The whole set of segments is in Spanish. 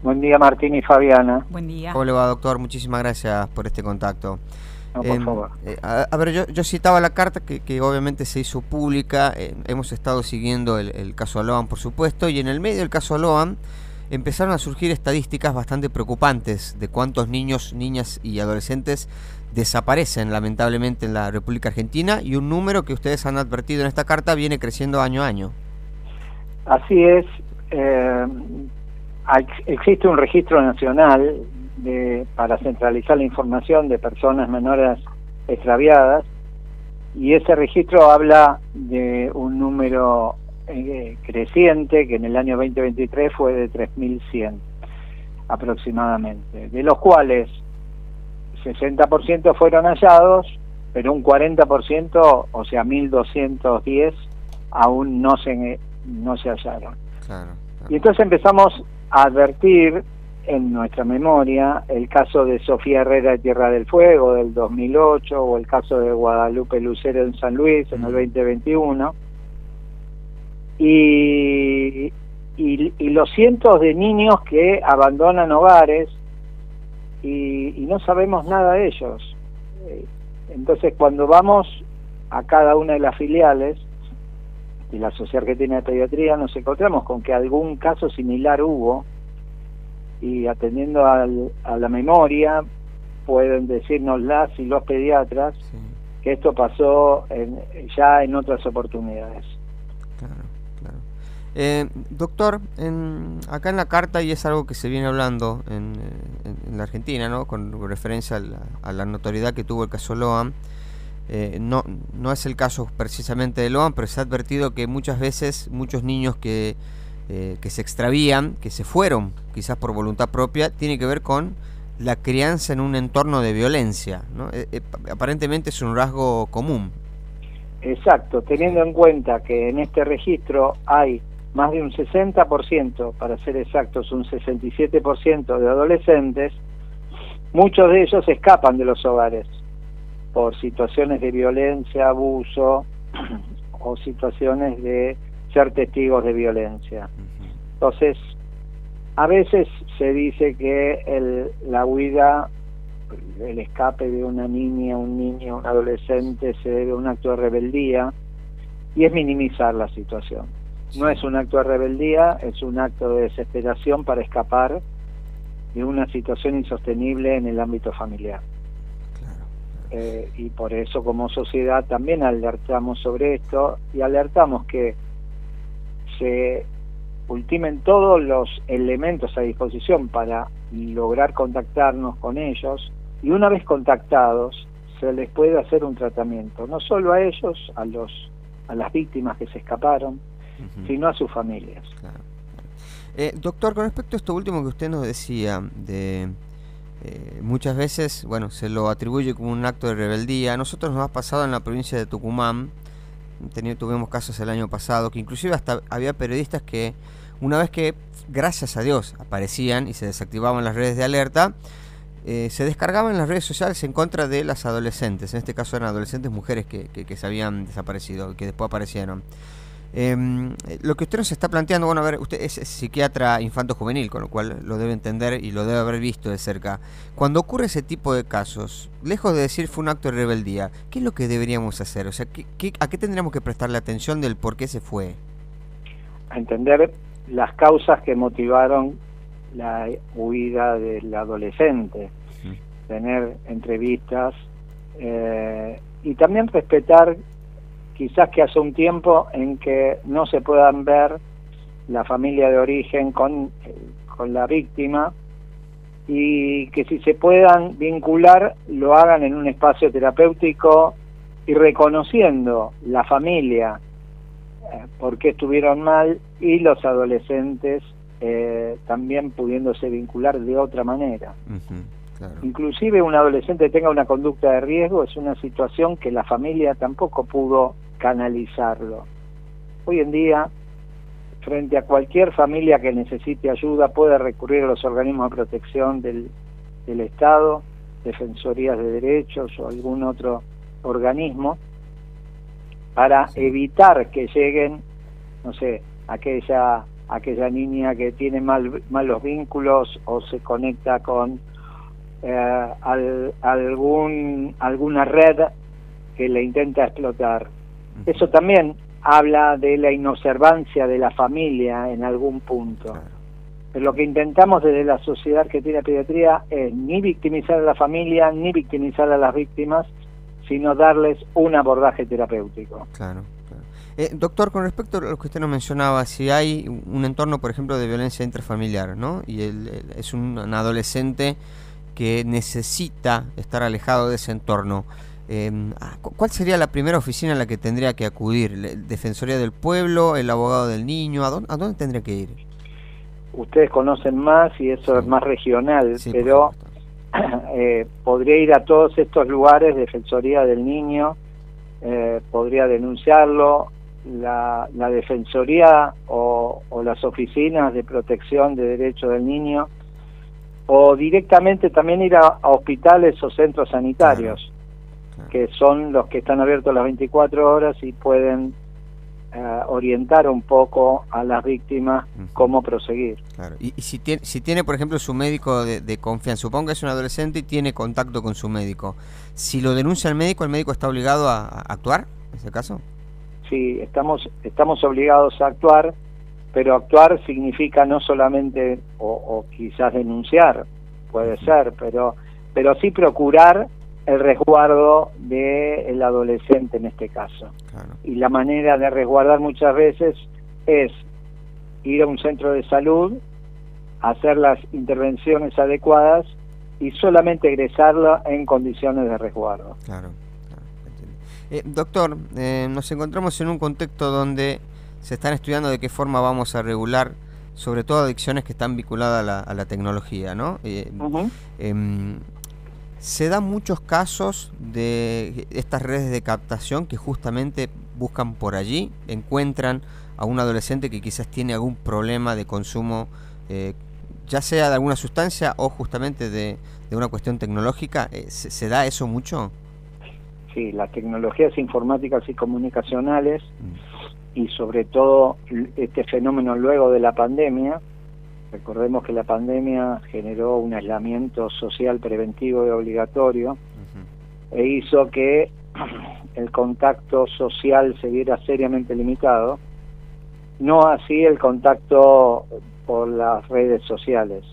Buen día, Martín y Fabiana. Buen día. ¿Cómo le va, doctor? Muchísimas gracias por este contacto. No, por favor. A ver, yo citaba la carta que obviamente se hizo pública. Hemos estado siguiendo el caso Aloan, por supuesto, y en el medio del caso Aloan empezaron a surgir estadísticas bastante preocupantes de cuántos niños, niñas y adolescentes desaparecen lamentablemente en la República Argentina, y un número que ustedes han advertido en esta carta viene creciendo año a año. Así es. Existe un registro nacional para centralizar la información de personas menores extraviadas, y ese registro habla de un número creciente, que en el año 2023 fue de 3.100 aproximadamente, de los cuales 60% fueron hallados, pero un 40%, o sea 1.210, aún no se hallaron. Claro. Y entonces empezamos a advertir en nuestra memoria el caso de Sofía Herrera de Tierra del Fuego del 2008, o el caso de Guadalupe Lucero en San Luis en el 2021, y los cientos de niños que abandonan hogares y no sabemos nada de ellos. Entonces, cuando vamos a cada una de las filiales de la Sociedad Argentina de Pediatría, nos encontramos con que algún caso similar hubo, y atendiendo a la memoria pueden decirnos las y los pediatras que esto pasó ya en otras oportunidades. Claro. Doctor, acá en la carta, y es algo que se viene hablando en la Argentina, ¿no?, con referencia a la notoriedad que tuvo el caso Loan, no es el caso precisamente de Loan, pero se ha advertido que muchas veces muchos niños que se extravían, que se fueron quizás por voluntad propia, tiene que ver con la crianza en un entorno de violencia, ¿no? Aparentemente es un rasgo común. Exacto, teniendo en cuenta que en este registro hay más de un 60%, para ser exactos, un 67% de adolescentes, muchos de ellos escapan de los hogares por situaciones de violencia, abuso o situaciones de ser testigos de violencia. Entonces, a veces se dice que la huida, el escape de una niña, un niño, un adolescente se debe a un acto de rebeldía, y es minimizar la situación. No es un acto de rebeldía, es un acto de desesperación para escapar de una situación insostenible en el ámbito familiar. Y por eso, como sociedad, también alertamos sobre esto, y alertamos que se ultimen todos los elementos a disposición para lograr contactarnos con ellos, y una vez contactados se les puede hacer un tratamiento, no solo a ellos, a las víctimas que se escaparon, sino a sus familias. Claro. Doctor, con respecto a esto último que usted nos decía, de muchas veces, bueno, se lo atribuye como un acto de rebeldía. A nosotros nos ha pasado en la provincia de Tucumán. Tuvimos casos el año pasado que inclusive hasta había periodistas que, una vez que, gracias a Dios, aparecían y se desactivaban las redes de alerta, se descargaban en las redes sociales en contra de las adolescentes. En este caso eran adolescentes mujeres que se habían desaparecido, que después aparecieron. Lo que usted nos está planteando, bueno, a ver, usted es psiquiatra infanto-juvenil, con lo cual lo debe entender y lo debe haber visto de cerca. Cuando ocurre ese tipo de casos, lejos de decir fue un acto de rebeldía, ¿qué es lo que deberíamos hacer? O sea, ¿a qué tendríamos que prestarle atención del por qué se fue? A entender las causas que motivaron la huida del adolescente, tener entrevistas, y también respetar quizás que hace un tiempo en que no se puedan ver la familia de origen con la víctima, y que si se puedan vincular, lo hagan en un espacio terapéutico y reconociendo la familia por qué estuvieron mal, y los adolescentes también pudiéndose vincular de otra manera. Claro. Inclusive un adolescente tenga una conducta de riesgo, es una situación que la familia tampoco pudo canalizarlo. Hoy en día, frente a cualquier familia que necesite ayuda, puede recurrir a los organismos de protección del Estado, defensorías de derechos o algún otro organismo, para evitar que lleguen, no sé, aquella aquella niña que tiene malos vínculos o se conecta con alguna red que le intenta explotar. Eso también habla de la inobservancia de la familia en algún punto. Pero lo que intentamos desde la Sociedad Argentina de Pediatría es ni victimizar a la familia, ni victimizar a las víctimas, sino darles un abordaje terapéutico. Claro. Doctor, con respecto a lo que usted nos mencionaba, si hay un entorno, por ejemplo, de violencia intrafamiliar, ¿no? Y es un adolescente que necesita estar alejado de ese entorno, ¿cuál sería la primera oficina a la que tendría que acudir? ¿Defensoría del Pueblo, el abogado del niño? ¿A dónde tendría que ir? Ustedes conocen más y eso es más regional, pero podría ir a todos estos lugares, Defensoría del Niño, podría denunciarlo, la Defensoría o las oficinas de protección de derechos del niño, o directamente también ir a hospitales o centros sanitarios, que son los que están abiertos las 24 horas y pueden orientar un poco a las víctimas cómo proseguir. Claro. Y si tiene, por ejemplo, su médico de confianza, supongo que es un adolescente y tiene contacto con su médico, si lo denuncia al médico, ¿el médico está obligado a actuar en ese caso? Sí, estamos obligados a actuar, pero actuar significa no solamente, o quizás denunciar, puede ser, pero sí procurar el resguardo del adolescente en este caso. Claro. Y la manera de resguardar muchas veces es ir a un centro de salud, hacer las intervenciones adecuadas y solamente egresarlo en condiciones de resguardo. Claro. Doctor, nos encontramos en un contexto donde se están estudiando de qué forma vamos a regular sobre todo adicciones que están vinculadas a la tecnología, ¿no? Se dan muchos casos de estas redes de captación que justamente buscan por allí, encuentran a un adolescente que quizás tiene algún problema de consumo, ya sea de alguna sustancia o justamente de una cuestión tecnológica. ¿Se da eso mucho? Sí, las tecnologías informáticas y comunicacionales, y sobre todo este fenómeno luego de la pandemia. Recordemos que la pandemia generó un aislamiento social preventivo y obligatorio, e hizo que el contacto social se viera seriamente limitado, no así el contacto por las redes sociales.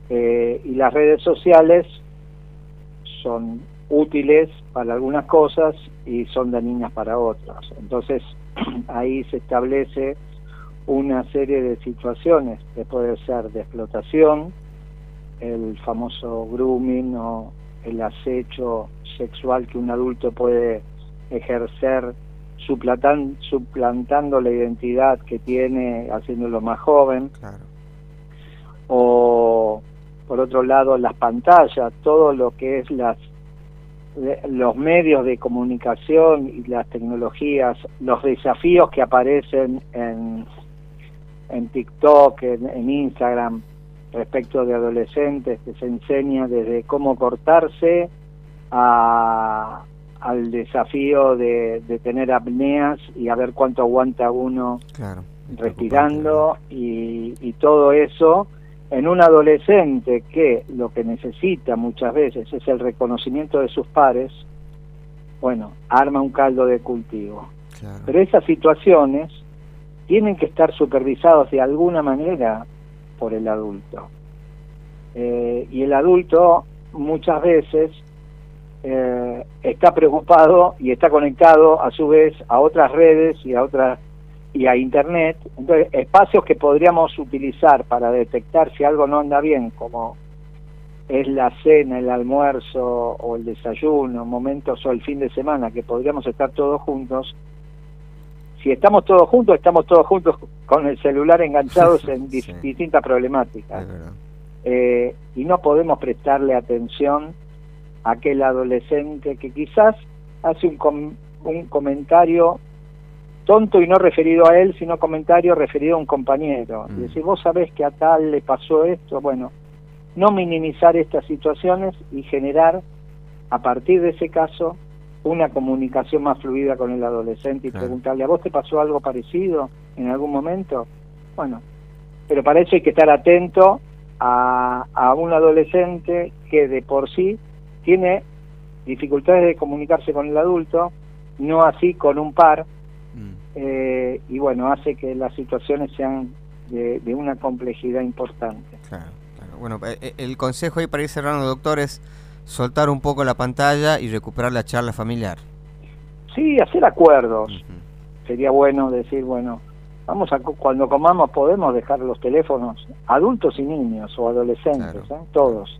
Y las redes sociales son útiles para algunas cosas y son dañinas para otras. Entonces ahí se establece una serie de situaciones que puede ser de explotación, el famoso grooming o el acecho sexual que un adulto puede ejercer suplantando la identidad que tiene, haciéndolo más joven. Claro. O por otro lado las pantallas, todo lo que es los medios de comunicación y las tecnologías, los desafíos que aparecen en TikTok, en Instagram, respecto de adolescentes, que se enseña desde cómo cortarse al desafío de tener apneas y a ver cuánto aguanta uno respirando, y todo eso en un adolescente que lo que necesita muchas veces es el reconocimiento de sus pares. Bueno, arma un caldo de cultivo. Claro. Pero esas situaciones tienen que estar supervisados de alguna manera por el adulto. Y el adulto muchas veces está preocupado y está conectado a su vez a otras redes y a internet. Entonces, espacios que podríamos utilizar para detectar si algo no anda bien, como es la cena, el almuerzo o el desayuno, momentos o el fin de semana, que podríamos estar todos juntos. Si estamos todos juntos con el celular enganchados en distintas problemáticas. Y no podemos prestarle atención a aquel adolescente que quizás hace un comentario tonto y no referido a él, sino comentario referido a un compañero. Y decir, vos sabés que a tal le pasó esto. Bueno, no minimizar estas situaciones y generar, a partir de ese caso, una comunicación más fluida con el adolescente y preguntarle, ¿a vos te pasó algo parecido en algún momento? Bueno, pero para eso hay que estar atento a un adolescente que de por sí tiene dificultades de comunicarse con el adulto, no así con un par, y bueno, hace que las situaciones sean de una complejidad importante. Claro. Bueno, el consejo ahí para ir cerrando, doctor, es soltar un poco la pantalla y recuperar la charla familiar. Sí, hacer acuerdos. Sería bueno decir, bueno, cuando comamos podemos dejar los teléfonos, adultos y niños o adolescentes, claro. Todos.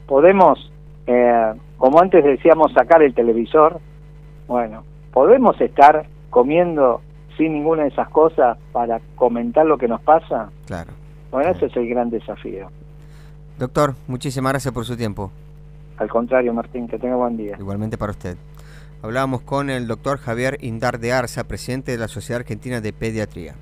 Podemos, como antes decíamos, sacar el televisor. Bueno, podemos estar comiendo sin ninguna de esas cosas para comentar lo que nos pasa. Claro. Bueno, ese es el gran desafío. Doctor, muchísimas gracias por su tiempo. Al contrario, Martín, que tenga buen día. Igualmente para usted. Hablábamos con el doctor Javier Indar de Arza, presidente de la Sociedad Argentina de Pediatría.